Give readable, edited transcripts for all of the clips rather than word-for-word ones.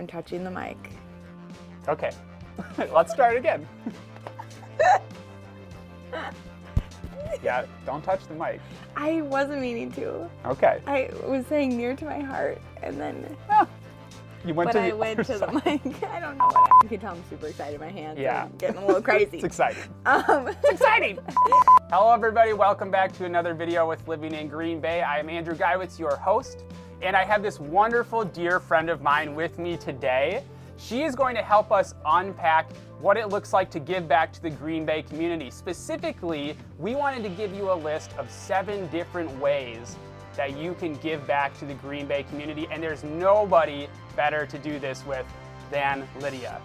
I'm touching the mic. Okay, let's start again. Yeah, don't touch the mic. I wasn't meaning to. Okay. I was saying near to my heart, and then. You went but to I the went other to the side. mic. I don't know what. You can tell I'm super excited. My hands are getting a little crazy. It's exciting. It's Exciting! Hello everybody, welcome back to another video with Living in Green Bay. I am Andrew Geiwitz, your host, and I have this wonderful dear friend of mine with me today. She is going to help us unpack what it looks like to give back to the Green Bay community. Specifically, we wanted to give you a list of 7 different ways that you can give back to the Green Bay community, and there's nobody better to do this with than Lydia.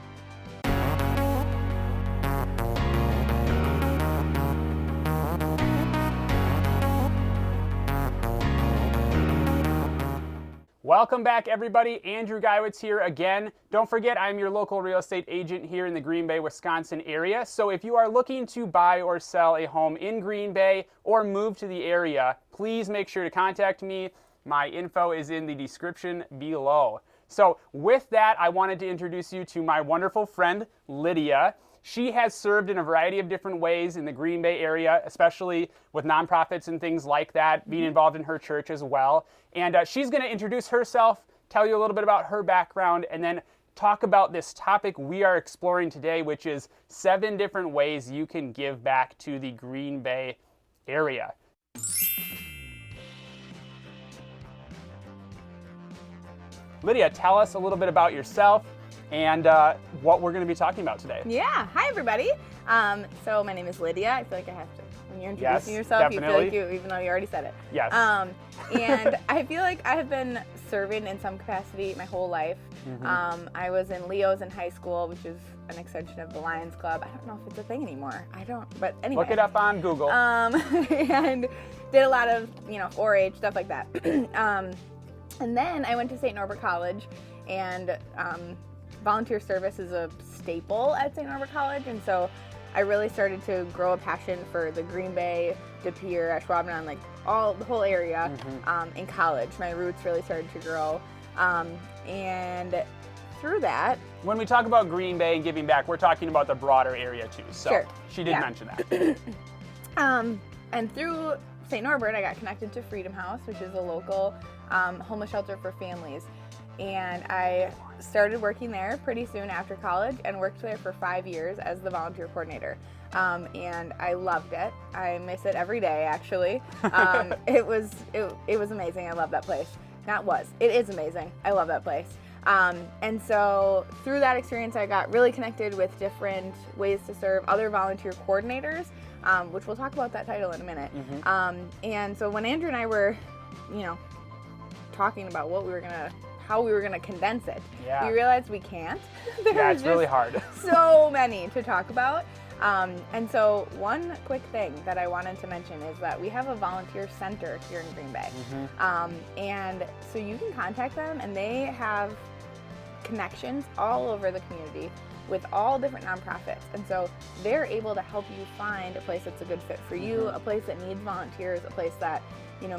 Welcome back, everybody. Andrew Geiwitz here again. Don't forget, I'm your local real estate agent here in the Green Bay, Wisconsin area. So if you are looking to buy or sell a home in Green Bay or move to the area, please make sure to contact me. My info is in the description below. So with that, I wanted to introduce you to my wonderful friend, Lydia. She has served in a variety of different ways in the Green Bay area, especially with nonprofits and things like that, being involved in her church as well. And she's going to introduce herself, tell you a little bit about her background, and then talk about this topic we are exploring today, which is 7 different ways you can give back to the Green Bay area. Lydia, tell us a little bit about yourself and what we're going to be talking about today. Yeah. Hi, everybody. So my name is Lydia. I feel like I have to, when you're introducing yourself, definitely. you feel like you, even though you already said it. Yes. And I feel like I have been serving in some capacity my whole life. I was in Leo's in high school, which is an extension of the Lions Club. I don't know if it's a thing anymore. I don't, but anyway. Look it up on Google. And did a lot of, 4-H, stuff like that. And then I went to St. Norbert College, and volunteer service is a staple at St. Norbert College, and so I really started to grow a passion for the Green Bay, De Pere, Ashwaubenon, like the whole area in college. My roots really started to grow, and through that. When we talk about Green Bay and giving back, we're talking about the broater area too. So sure. She did mention that. And through St. Norbert, I got connected to Freedom House, which is a local homeless shelter for families. And I started working there pretty soon after college and worked there for 5 years as the volunteer coordinator. And I loved it. I miss it every day, actually. It was amazing. I love that place. It is amazing. I love that place. And so through that experience, I got really connected with different ways to serve other volunteer coordinators, which we'll talk about that title in a minute. And so when Andrew and I were, talking about how we were gonna condense it, we realized we can't. It's really hard. So many to talk about. And so one quick thing that I wanted to mention is that we have a volunteer center here in Green Bay. And so you can contact them, and they have connections all over the community with all different nonprofits. And so they're able to help you find a place that's a good fit for you, a place that needs volunteers, a place that,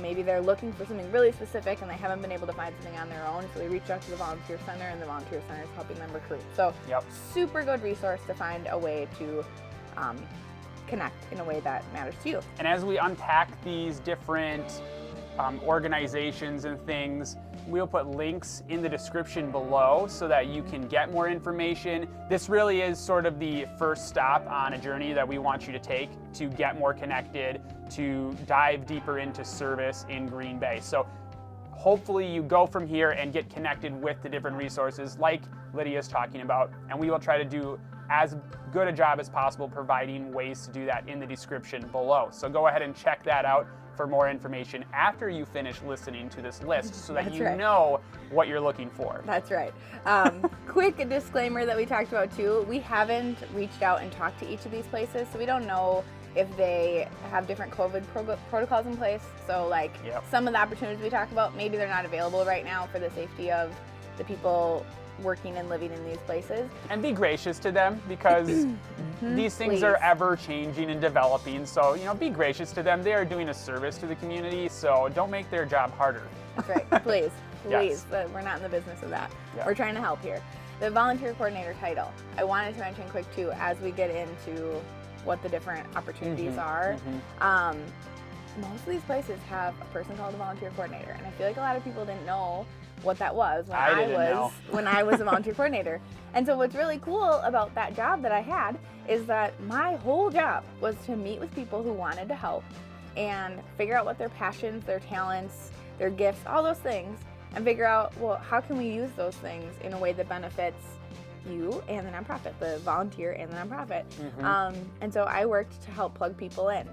maybe they're looking for something really specific and they haven't been able to find something on their own. So they reach out to the volunteer center, and the volunteer center is helping them recruit. So super good resource to find a way to connect in a way that matters to you. And as we unpack these different organizations and things, we'll put links in the description below so that you can get more information. This really is sort of the first stop on a journey that we want you to take to get more connected, to dive deeper into service in Green Bay. So hopefully you go from here and get connected with the different resources like Lydia's talking about, and we will try to do as good a job as possible providing ways to do that in the description below. So go ahead and check that out for more information after you finish listening to this list so that you know what you're looking for. That's right. Quick disclaimer that we talked about too, we haven't reached out and talked to each of these places, so we don't know if they have different COVID protocols in place. So some of the opportunities we talk about, maybe they're not available right now for the safety of the people working and living in these places. And be gracious to them, because these things are ever changing and developing. So, be gracious to them. They are doing a service to the community, so don't make their job harder. That's right. Please. Yes. We're not in the business of that. Yeah. We're trying to help here. The volunteer coordinator title, I wanted to mention quick too, as we get into what the different opportunities are. Most of these places have a person called a volunteer coordinator, and I feel like a lot of people didn't know what that was when I was a volunteer coordinator. And so what's really cool about that job that I had is that my whole job was to meet with people who wanted to help and figure out what their passions, their talents, their gifts, all those things, and figure out, well, how can we use those things in a way that benefits you and the nonprofit, the volunteer and the nonprofit. And so I worked to help plug people in.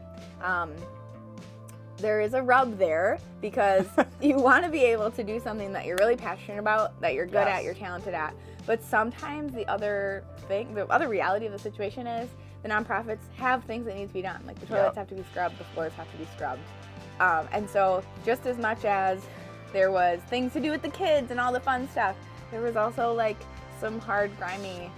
There is a rub there because you want to be able to do something that you're really passionate about, that you're good at, you're talented at. But sometimes the other reality of the situation is the nonprofits have things that need to be done. Like the toilets have to be scrubbed, the floors have to be scrubbed. And so just as much as there was things to do with the kids and all the fun stuff, there was also like some hard, grimy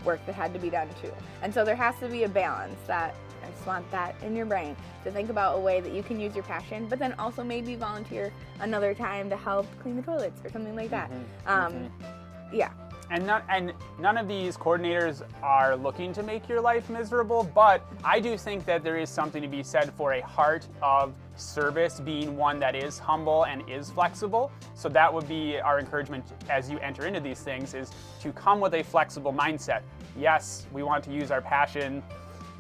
work that had to be done too. And so there has to be a balance. That I just want that in your brain to think about a way that you can use your passion, but then also maybe volunteer another time to help clean the toilets or something like that. Yeah. And none of these coordinators are looking to make your life miserable, but I do think that there is something to be said for a heart of service being one that is humble and is flexible. So that would be our encouragement as you enter into these things, is to come with a flexible mindset. Yes, we want to use our passion.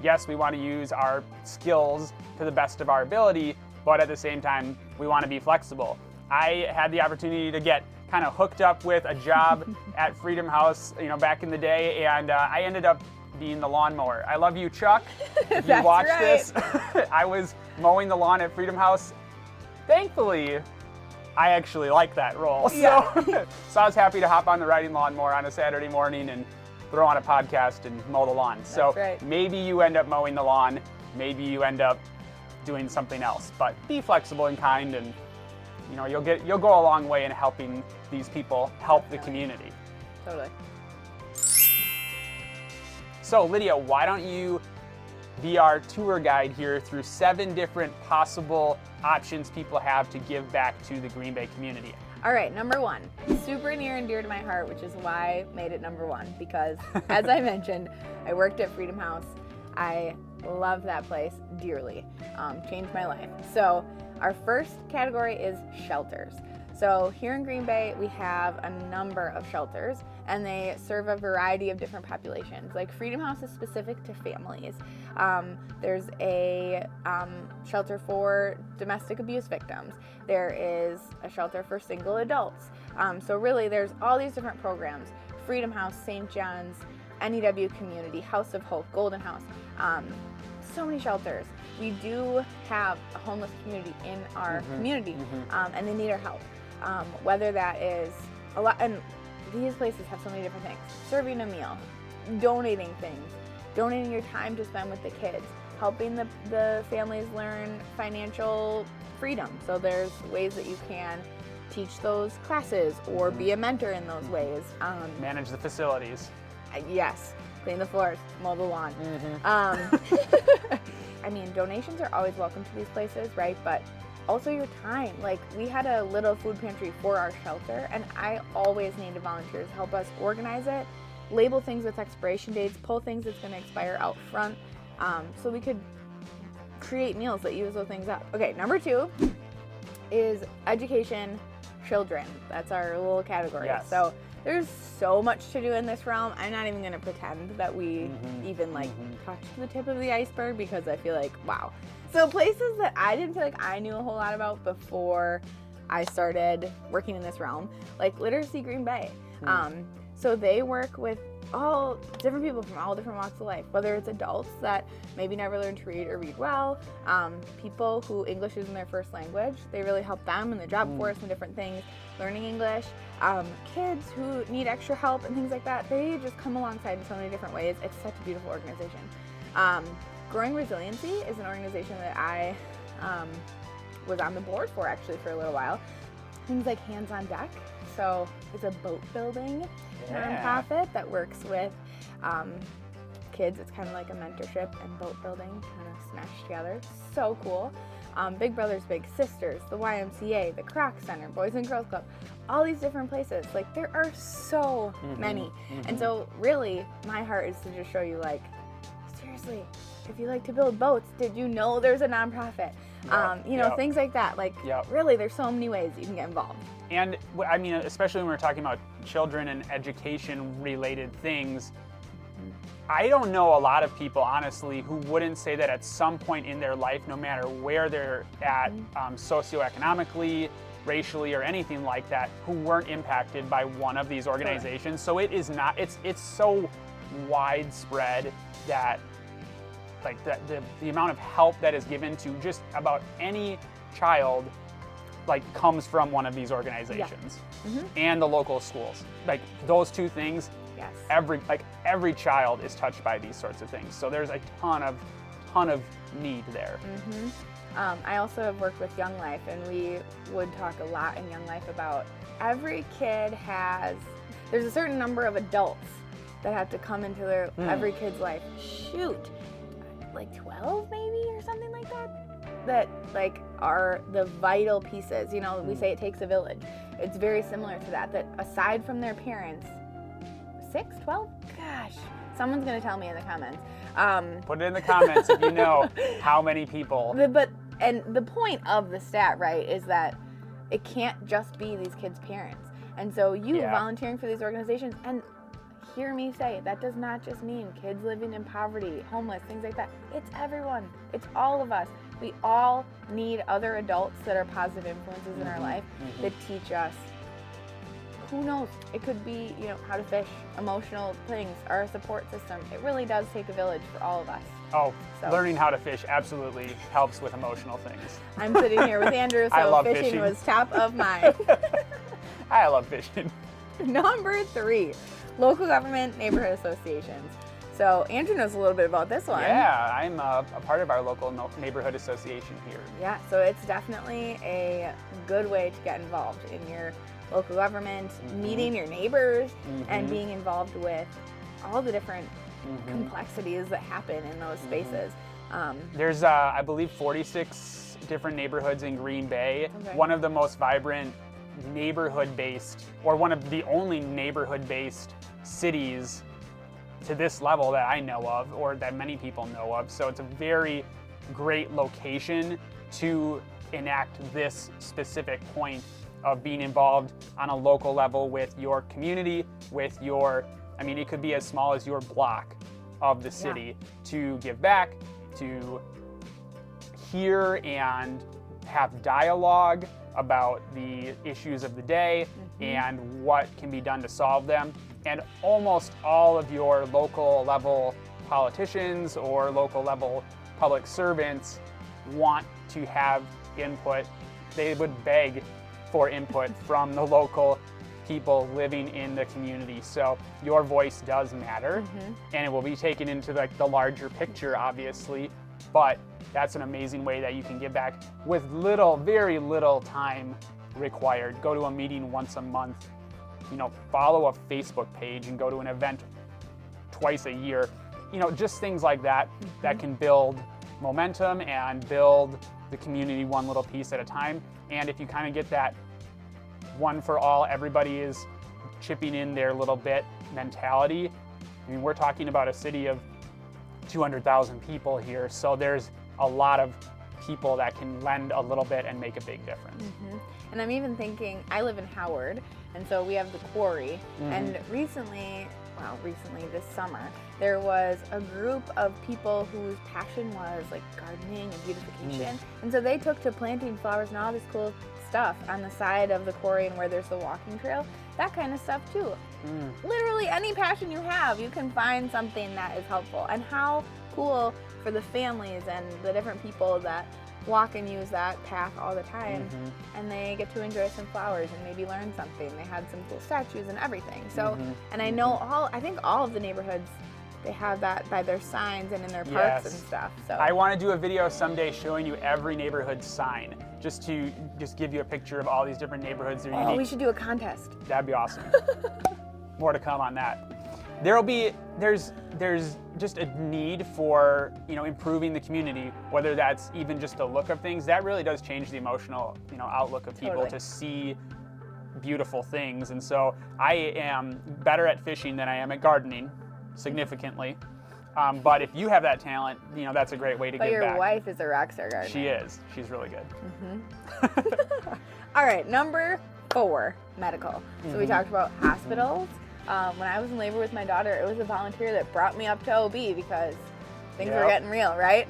Yes, we want to use our skills to the best of our ability, but at the same time, we want to be flexible. I had the opportunity to get kind of hooked up with a job at Freedom House, back in the day, and I ended up being the lawnmower. I love you, Chuck. If you watch this, I was mowing the lawn at Freedom House. Thankfully, I actually like that role. So, so I was happy to hop on the riding lawnmower on a Saturday morning and throw on a podcast and mow the lawn. So maybe you end up mowing the lawn, maybe you end up doing something else, but be flexible and kind, and you'll go a long way in helping these people help the community. Totally. So Lydia, why don't you be our tour guide here through 7 different possible options people have to give back to the Green Bay community? All right, number 1, super near and dear to my heart, which is why I made it number 1, because as I mentioned, I worked at Freedom House. I love that place dearly. Changed my life. So our first category is shelters. So here in Green Bay, we have a number of shelters, and they serve a variety of different populations. Like Freedom House is specific to families. There's a shelter for domestic abuse victims. There is a shelter for single adults. So really, there's all these different programs. Freedom House, St. John's, NEW Community, House of Hope, Golden House. So many shelters. We do have a homeless community in our community, and they need our help. Whether that is a lot, and these places have so many different things. Serving a meal, donating things, donating your time to spend with the kids, helping the families learn financial freedom. So there's ways that you can teach those classes or be a mentor in those ways. Manage the facilities. Yes, clean the floors, mow the lawn. I mean, donations are always welcome to these places, right? But also your time. Like, we had a little food pantry for our shelter, and I always needed volunteers to help us organize it, label things with expiration dates, pull things that's going to expire out front, so we could create meals that use those things up. Okay, number 2 is education, children. That's our little category. Yes. So there's so much to do in this realm. I'm not even going to pretend that we even touched the tip of the iceberg, because I feel like, wow. So places that I didn't feel like I knew a whole lot about before I started working in this realm, like Literacy Green Bay. So they work with all different people from all different walks of life, whether it's adults that maybe never learned to read or read well, people who English isn't their first language. They really help them in the job force and different things, learning English. Kids who need extra help and things like that. They just come alongside in so many different ways. It's such a beautiful organization. Growing Resiliency is an organization that I was on the board for actually for a little while. Things like Hands on Deck. So it's a boat building nonprofit that works with kids. It's kind of like a mentorship and boat building kind of smashed together. So cool. Big Brothers Big Sisters, the YMCA, the Croc Center, Boys and Girls Club, all these different places. Like, there are so many. And so really my heart is to just show you, like, seriously, if you like to build boats, did you know there's a nonprofit? You know, things like that. Like, really, there's so many ways you can get involved. And I mean, especially when we're talking about children and education related things, I don't know a lot of people, honestly, who wouldn't say that at some point in their life, no matter where they're at socioeconomically, racially, or anything like that, who weren't impacted by one of these organizations. So it is not, it's so widespread that, like, the amount of help that is given to just about any child, like, comes from one of these organizations and the local schools. Like, those two things, every child is touched by these sorts of things. So there's a ton of need there. I also have worked with Young Life, and we would talk a lot in Young Life about every kid there's a certain number of adults that have to come into their every kid's life. Like 12 maybe, or something like that like are the vital pieces. You know, we say it takes a village. It's very similar to that aside from their parents, 6, 12? Gosh, someone's gonna tell me in the comments. Put it in the comments if you know how many people. And the point of the stat, right, is that it can't just be these kids' parents. And so you volunteering for these organizations, and hear me say, that does not just mean kids living in poverty, homeless, things like that. It's everyone. It's all of us. We all need other adults that are positive influences in our life that teach us, who knows, it could be, you know, how to fish, emotional things, our support system. It really does take a village for all of us. Learning how to fish absolutely helps with emotional things. I'm sitting here with Andrew, so fishing was top of mind. I love fishing. Number 3, local government neighborhood associations. So Andrew knows a little bit about this one. Yeah, I'm a part of our local neighborhood association here. Yeah, so it's definitely a good way to get involved in your local government, meeting your neighbors, and being involved with all the different complexities that happen in those spaces. There's, I believe, 46 different neighborhoods in Green Bay. Okay. One of the most vibrant neighborhood-based, or one of the only neighborhood-based cities to this level that I know of, or that many people know of. So it's a very great location to enact this specific point of being involved on a local level with your community, with your, I mean, it could be as small as your block of the city, to give back, to hear and have dialogue about the issues of the day and what can be done to solve them. And almost all of your local level politicians or local level public servants want to have input. They would beg for input from the local people living in the community. So your voice does matter, and it will be taken into like the larger picture, obviously, but that's an amazing way that you can give back with very little time required. Go to a meeting once a month, you know, follow a Facebook page and go to an event twice a year. You know, just things like that that can build momentum and build the community one little piece at a time. And if you kind of get that one for all, everybody is chipping in their little bit mentality. I mean, we're talking about a city of 200,000 people here, so there's a lot of people that can lend a little bit and make a big difference. And I'm even thinking, I live in Howard, and so we have the quarry, and recently this summer, there was a group of people whose passion was like gardening and beautification, and so they took to planting flowers and all this cool stuff on the side of the quarry and where there's the walking trail, that kind of stuff too. Literally any passion you have, you can find something that is helpful. And how cool for the families and the different people that walk and use that path all the time, and they get to enjoy some flowers and maybe learn something. They had some cool statues and everything. So, and I know I think all of the neighborhoods, they have that by their signs and in their parks and stuff. So I want to do a video someday showing you every neighborhood sign, just to give you a picture of all these different neighborhoods. They're unique. We should do a contest. That'd be awesome. More to come on that. there's just a need for, improving the community, whether that's even just the look of things. That really does change the emotional, outlook of people to see beautiful things. And so I am better at fishing than I am at gardening, significantly. But if you have that talent, that's a great way to give back. But your wife is a rock star gardener. She is. She's really good. All right, number 4, medical. So we talked about hospitals. When I was in labor with my daughter, it was a volunteer that brought me up to OB because things were getting real, right?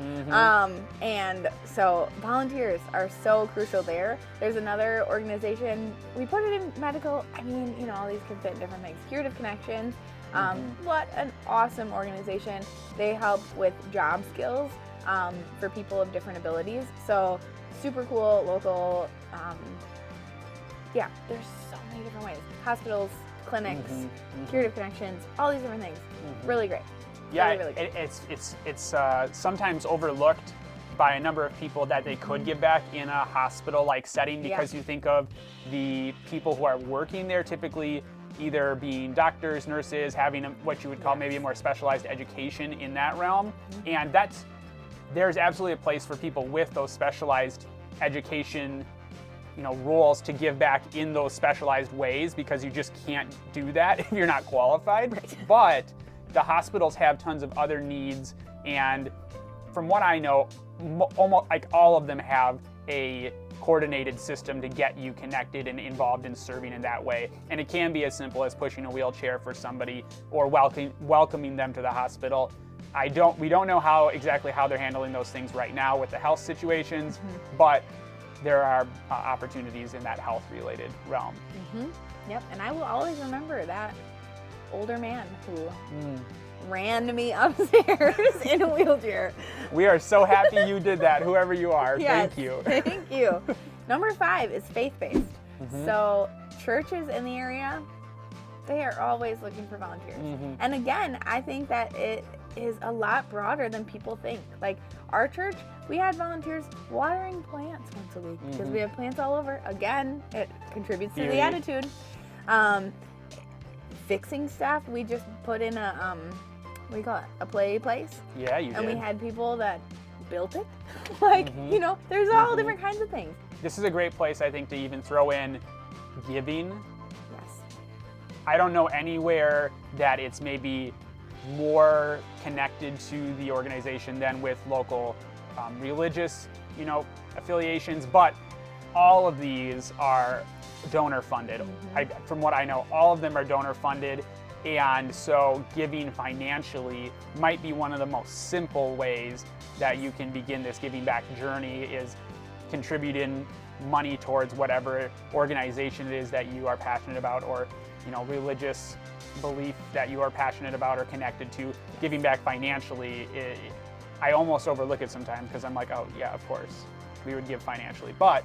And so volunteers are so crucial there. There's another organization, we put it in medical. I mean, all these can fit in different things. Curative Connections. What an awesome organization. They help with job skills for people of different abilities. So super cool, local. There's so many different ways. Hospitals, clinics, Curative Connections, all these different things. Really great. Yeah, really great. It's sometimes overlooked by a number of people that they could give back in a hospital-like setting, because you think of the people who are working there typically either being doctors, nurses, having what you would call maybe a more specialized education in that realm. And there's absolutely a place for people with those specialized education roles to give back in those specialized ways, because you just can't do that if you're not qualified. Right. But the hospitals have tons of other needs, and from what I know, almost like all of them have a coordinated system to get you connected and involved in serving in that way. And it can be as simple as pushing a wheelchair for somebody or welcoming them to the hospital. We don't know exactly how they're handling those things right now with the health situations, but there are opportunities in that health-related realm. Yep, and I will always remember that older man who ran me upstairs in a wheelchair. We are so happy you did that, whoever you are. Yes, thank you. Thank you. Number 5 is faith-based. So churches in the area, they are always looking for volunteers. And again, I think that it is a lot broader than people think. Like our church, we had volunteers watering plants once a week because we have plants all over. Again, it contributes to the attitude. Fixing stuff, we just put in a what do you call it? A play place. Yeah, you did. And we had people that built it. There's all different kinds of things. This is a great place, I think, to even throw in giving. Yes. I don't know anywhere that it's maybe more connected to the organization than with local religious, affiliations, but all of these are donor funded. From what I know, all of them are donor funded, and so giving financially might be one of the most simple ways that you can begin this giving back journey, is contributing money towards whatever organization it is that you are passionate about, or religious belief that you are passionate about or connected to. Giving back financially, I almost overlook it sometimes because I'm like, oh yeah, of course we would give financially, but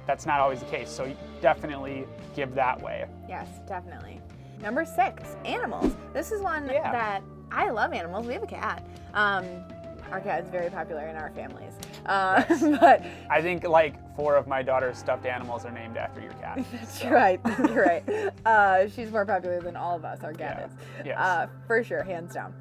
that's not always the case. So you definitely give that way. Yes, definitely. Number 6, animals. This is one that I love animals. We have a cat. Our cat is very popular in our families. But I think like 4 of my daughter's stuffed animals are named after your cat. That's right. You're right. She's more popular than all of us. Our cat is. Yes. For sure, hands down.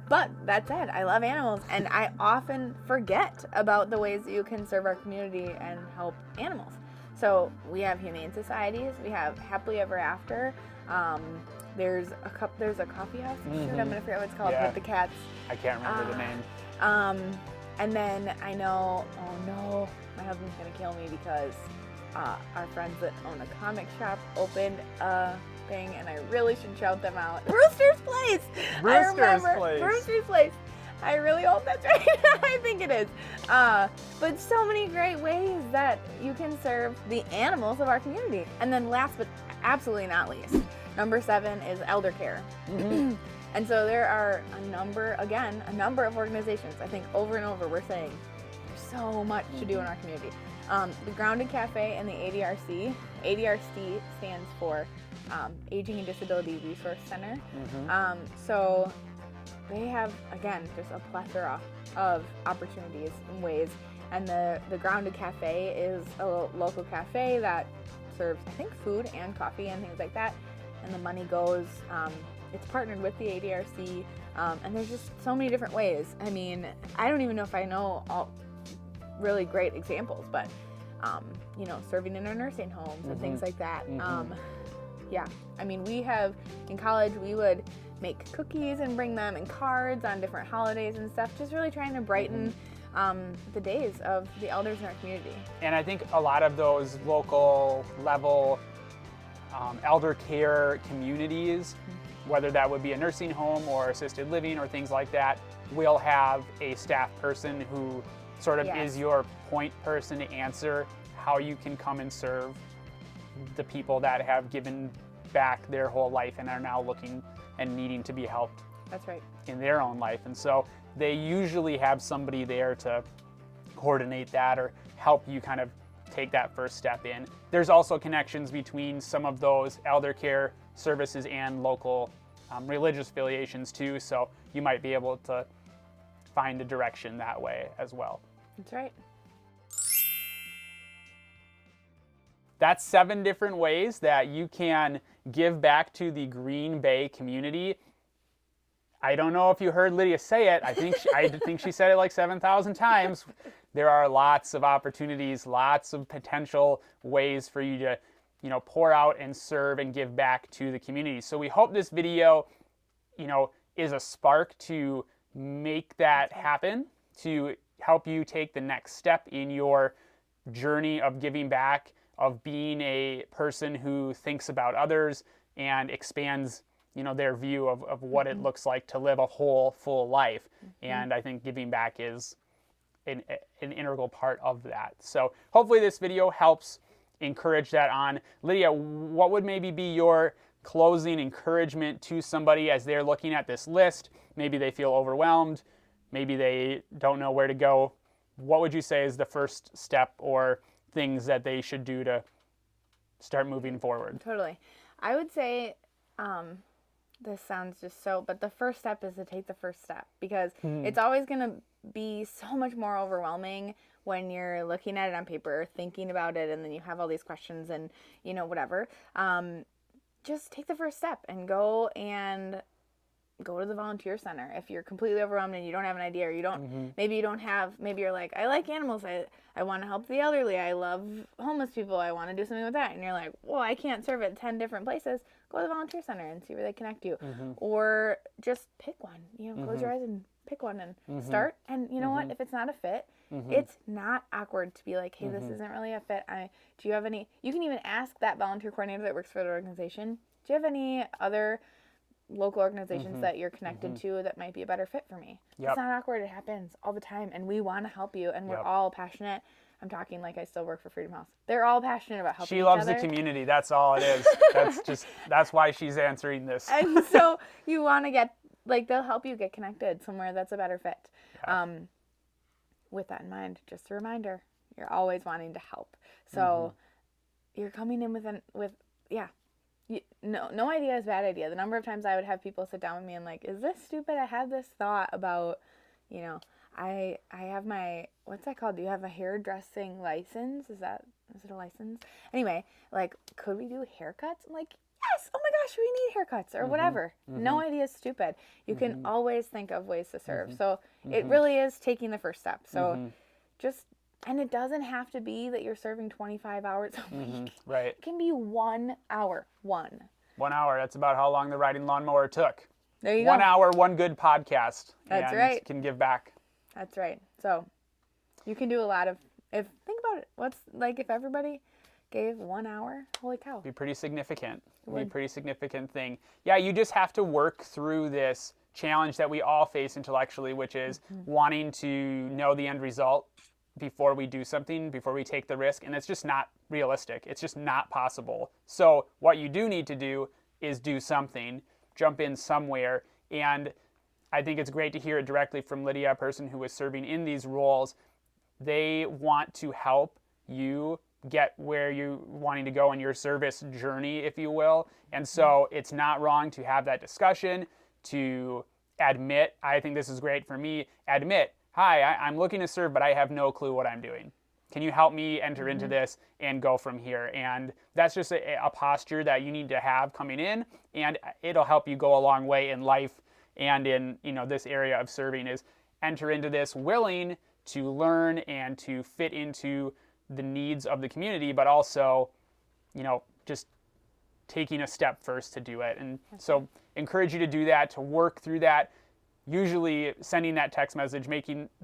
But that said, I love animals, and I often forget about the ways that you can serve our community and help animals. So we have humane societies. We have Happily Ever After. There's a coffee house. I'm gonna forget what it's called with the cats. I can't remember the name. And then I know, oh no, my husband's gonna kill me because our friends that own a comic shop opened a thing, and I really should shout them out. Brewster's Place. Brewster's Place. I really hope that's right. I think it is. But so many great ways that you can serve the animals of our community. And then last but absolutely not least, number 7 is elder care. And so there are a number of organizations. I think over and over we're saying there's so much to do in our community. The Grounded Cafe and the ADRC. ADRC stands for Aging and Disability Resource Center. So they have, again, just a plethora of opportunities and ways. And the Grounded Cafe is a local cafe that serves, I think, food and coffee and things like that. And the money goes it's partnered with the ADRC, and there's just so many different ways. I mean, I don't even know if I know all really great examples, but serving in our nursing homes and things like that. Yeah, I mean, we have, in college, we would make cookies and bring them and cards on different holidays and stuff, just really trying to brighten the days of the elders in our community. And I think a lot of those local level elder care communities, whether that would be a nursing home or assisted living or things like that, will have a staff person who sort of is your point person to answer how you can come and serve the people that have given back their whole life and are now looking and needing to be helped. That's right. In their own life. And so they usually have somebody there to coordinate that or help you kind of take that first step in. There's also connections between some of those elder care services and local religious affiliations too, so you might be able to find a direction that way as well. That's right. That's 7 different ways that you can give back to the Green Bay community. I don't know if you heard Lydia say it. I think she said it like 7,000 times. There are lots of opportunities, lots of potential ways for you to, pour out and serve and give back to the community. So we hope this video, is a spark to make that happen, to help you take the next step in your journey of giving back, of being a person who thinks about others and expands their view of what it looks like to live a whole, full life. And I think giving back is an integral part of that. So hopefully this video helps encourage that on. Lydia, what would maybe be your closing encouragement to somebody as they're looking at this list? Maybe they feel overwhelmed. Maybe they don't know where to go. What would you say is the first step or things that they should do to start moving forward? Totally. I would say, this sounds just but the first step is to take the first step, because it's always going to be so much more overwhelming when you're looking at it on paper, thinking about it, and then you have all these questions and, whatever. Just take the first step and go to the volunteer center. If you're completely overwhelmed and you don't have an idea, or you don't, maybe you're like, I like animals. I want to help the elderly. I love homeless people. I want to do something with that. And you're like, well, I can't serve at 10 different places. Go to the volunteer center and see where they connect you. Or just pick one, close your eyes and pick one and start. And you know what? If it's not a fit, it's not awkward to be like, hey, this isn't really a fit. Do you have any, you can even ask that volunteer coordinator that works for the organization, do you have any other local organizations that you're connected to that might be a better fit for me? It's not awkward. It happens all the time, and we want to help you, and we're all passionate. I'm talking like I still work for Freedom House. They're all passionate about helping each other. She loves the community. That's all it is. That's why she's answering this. And so you want to get, they'll help you get connected somewhere that's a better fit. With that in mind, just a reminder, you're always wanting to help. So you're coming in no idea is a bad idea. The number of times I would have people sit down with me and like, is this stupid? I had this thought about, I have my, what's that called? Do you have a hairdressing license? Is it a license? Anyway, could we do haircuts? I'm like, yes, oh my gosh, we need haircuts or whatever. No idea is stupid. You can always think of ways to serve. So it really is taking the first step. So and it doesn't have to be that you're serving 25 hours a week. Right. It can be 1 hour. 1 hour. That's about how long the riding lawnmower took. There you go. 1 hour, one good podcast. That's and right. Can give back. That's right. So you can do a lot of, think about it. If everybody gave 1 hour, holy cow. It'd be pretty significant. It'd be a pretty significant thing. Yeah, you just have to work through this challenge that we all face intellectually, which is wanting to know the end result before we do something, before we take the risk, and it's just not realistic. It's just not possible. So what you do need to do is do something, jump in somewhere, and I think it's great to hear it directly from Lydia, a person who is serving in these roles. They want to help you get where you're wanting to go in your service journey, if you will, and so it's not wrong to have that discussion, to admit, I think this is great for me, admit, hi, I'm looking to serve, but I have no clue what I'm doing. can you help me enter into this and go from here? And that's just a posture that you need to have coming in, and it'll help you go a long way in life and in, you know, this area of serving, is enter into this willing to learn and to fit into the needs of the community, but also, you know, just taking a step first to do it. And so encourage you to do that, to work through that. Usually sending that text message,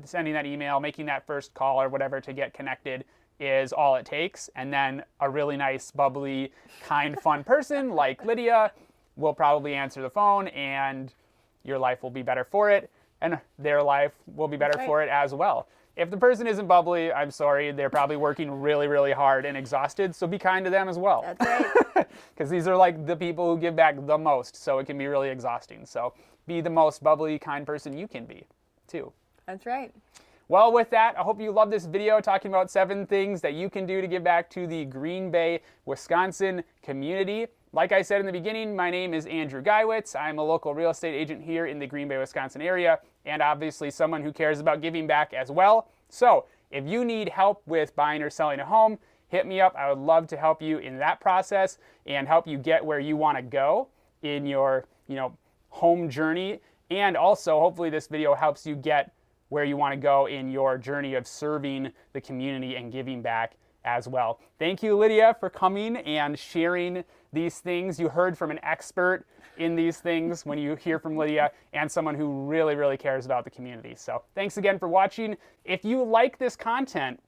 sending that email, making that first call or whatever to get connected is all it takes. And then a really nice, bubbly, kind, fun person like Lydia will probably answer the phone, and your life will be better for it, and their life will be better for it as well. If the person isn't bubbly, I'm sorry, they're probably working really, really hard and exhausted, so be kind to them as well. That's right. Because these are like the people who give back the most, so it can be really exhausting. So be the most bubbly, kind person you can be, too. That's right. Well, with that, I hope you love this video talking about 7 things that you can do to give back to the Green Bay, Wisconsin community. Like I said in the beginning, my name is Andrew Geiwitz. I'm a local real estate agent here in the Green Bay, Wisconsin area, and obviously someone who cares about giving back as well. So if you need help with buying or selling a home, hit me up. I would love to help you in that process and help you get where you want to go in your, you know, home journey. And also, hopefully this video helps you get where you want to go in your journey of serving the community and giving back as well. Thank you, Lydia, for coming and sharing these things. You heard from an expert in these things when you hear from Lydia, and someone who really, really cares about the community. So thanks again for watching. If you like this content,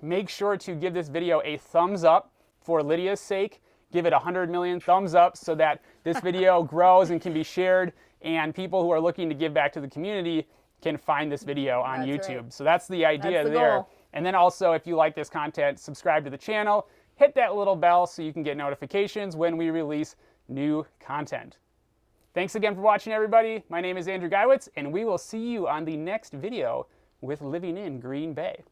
make sure to give this video a thumbs up for Lydia's sake. Give it 100 million thumbs up so that this video grows and can be shared, and people who are looking to give back to the community can find this video on YouTube. Right. So that's the idea there. Goal. And then also, if you like this content, subscribe to the channel, hit that little bell so you can get notifications when we release new content. Thanks again for watching, everybody. My name is Andrew Geiwitz, and we will see you on the next video with Living in Green Bay.